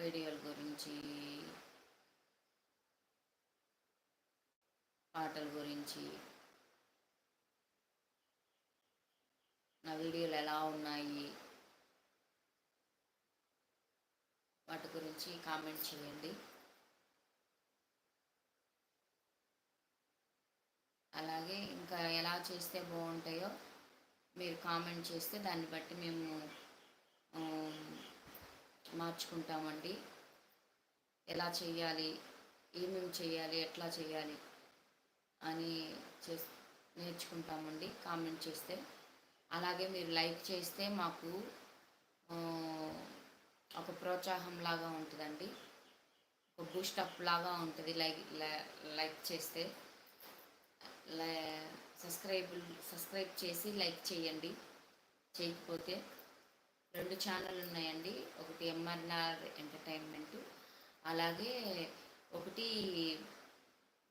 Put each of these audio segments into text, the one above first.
వీడియోల గురించి, పాటల గురించి, నా వీడియోలు ఎలా ఉన్నాయి వాటి గురించి కామెంట్ చేయండి. అలాగే ఇంకా ఎలా చేస్తే బాగుంటాయో మీరు కామెంట్ చేస్తే దాన్ని బట్టి మేము మార్చుకుంటామండి. ఎలా చేయాలి, ఏమేమి చేయాలి, ఎట్లా చేయాలి అని నేర్చుకుంటామండి కామెంట్ చేస్తే. అలాగే మీరు లైక్ చేస్తే మాకు ఒక ప్రోత్సాహం లాగా ఉంటుందండి, ఒక బూస్టప్ లాగా ఉంటుంది. లైక్ చేస్తే సబ్స్క్రైబ్ చేసి లైక్ చేయండి. చేయకపోతే 2 ఛానల్ ఉన్నాయండి, ఒకటి ఎంఆర్ఆర్ ఎంటర్టైన్మెంట్, అలాగే ఒకటి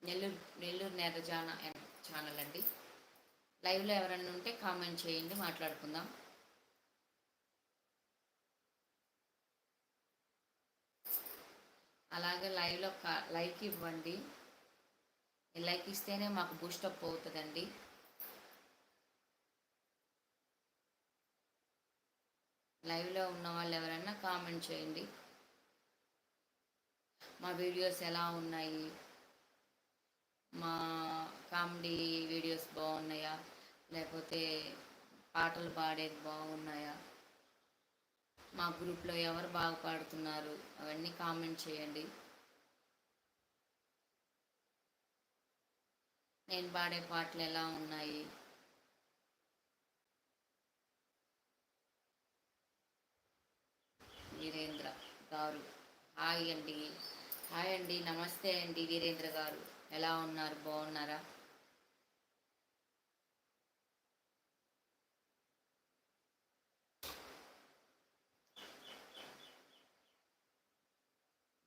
నెల్లూరు నేరజాన ఛానల్ అండి. లైవ్లో ఎవరైనా ఉంటే కామెంట్ చేయండి, మాట్లాడుకుందాం. అలాగే లైవ్లో లైక్ ఇవ్వండి. లైక్ ఇస్తేనే మాకు బూస్టప్ అవుతుందండి. లైవ్లో ఉన్న వాళ్ళు ఎవరైనా కామెంట్ చేయండి. మా వీడియోస్ ఎలా ఉన్నాయి, మా కామెడీ వీడియోస్ బాగున్నాయా, లేకపోతే పాటలు పాడేది బాగున్నాయా, మా గ్రూప్లో ఎవరు బాగా పాడుతున్నారు అవన్నీ కామెంట్ చేయండి. నేను పాడే పాటలు ఎలా ఉన్నాయి, వీరేంద్ర గారు హాయ్ అండి. హాయ్ అండి, నమస్తే అండి వీరేంద్ర గారు, ఎలా ఉన్నారు, బాగున్నారా?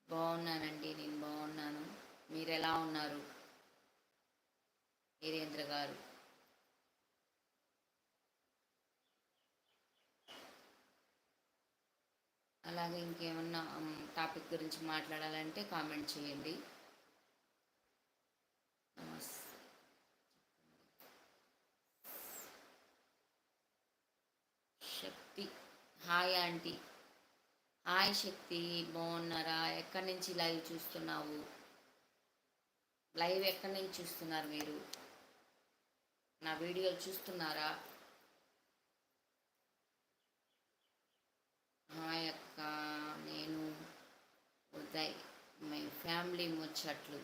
బాగున్నానండి, నేను బాగున్నాను. మీరు ఎలా ఉన్నారు వీరేంద్ర గారు? అలాగే ఇంకేమన్నా టాపిక్ గురించి మాట్లాడాలంటే కామెంట్ చేయండి. శక్తి హాయ్ ఆంటీ. హాయ్ శక్తి, బాగున్నారా? ఎక్కడి నుంచి లైవ్ చూస్తున్నావు? లైవ్ ఎక్కడి నుంచి చూస్తున్నారు మీరు? నా వీడియోలు చూస్తున్నారా? హాయ్ అక్క, నేను ఉదయ్, మై ఫ్యామిలీ ముచ్చట్లు.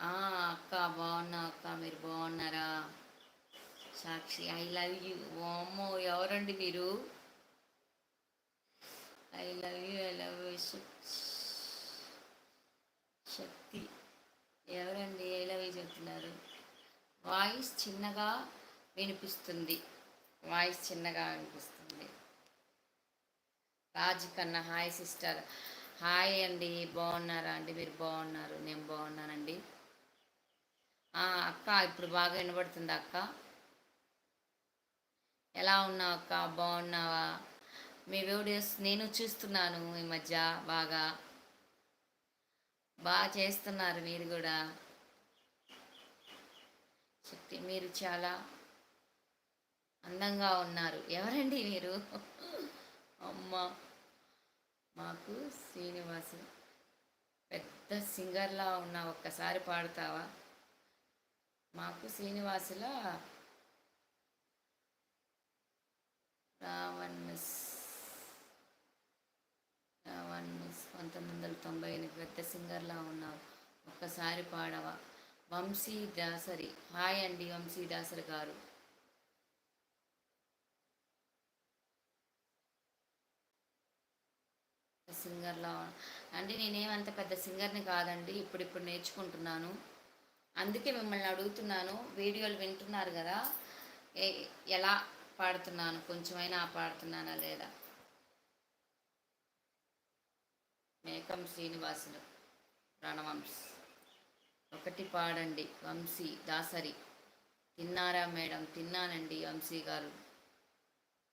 అక్క బాగున్నా అక్క, మీరు బాగున్నారా? Sakshi I love you. అమ్మో, ఎవరండి మీరు? I love you, I love you. Shakti ఎవరండి ఐ లవ్ యూ చెప్తున్నారు? వాయిస్ చిన్నగా వినిపిస్తుంది, వాయిస్ చిన్నగా వినిపిస్తుంది. రాజు కన్నా హాయ్ సిస్టర్. హాయ్ అండి, బాగున్నారా అండి? మీరు బాగున్నారు, నేను బాగున్నానండి. అక్క ఇప్పుడు బాగా వినబడుతుందా అక్క? ఎలా ఉన్నావు అక్క, బాగున్నావా? మీ వీడియోస్ నేను చూస్తున్నాను ఈ మధ్య, బాగా చేస్తున్నారు మీరు కూడా. శక్తి మీరు చాలా అందంగా ఉన్నారు. ఎవరండి మీరు? అమ్మ, మాకు శ్రీనివాసు పెద్ద సింగర్లా ఉన్నా, ఒక్కసారి పాడతావా? మాకు శ్రీనివాసుల రావణ్ మిస్ 1998 పెద్ద సింగర్లా ఉన్నావు, ఒక్కసారి పాడవా? వంశీ దాసరి హాయ్ అండి, వంశీ దాసరి గారు. సింగర్లా అంటే నేనేమంత పెద్ద సింగర్ని కాదండి, ఇప్పుడిప్పుడు నేర్చుకుంటున్నాను, అందుకే మిమ్మల్ని అడుగుతున్నాను. వీడియోలు వింటున్నారు కదా, ఎలా పాడుతున్నాను, కొంచెమైనా పాడుతున్నానా లేదా? మేకం శ్రీనివాసులు రణవంశ్ ఒకటి పాడండి. వంశీ దాసరి తిన్నారా మేడం? తిన్నానండి వంశీ గారు.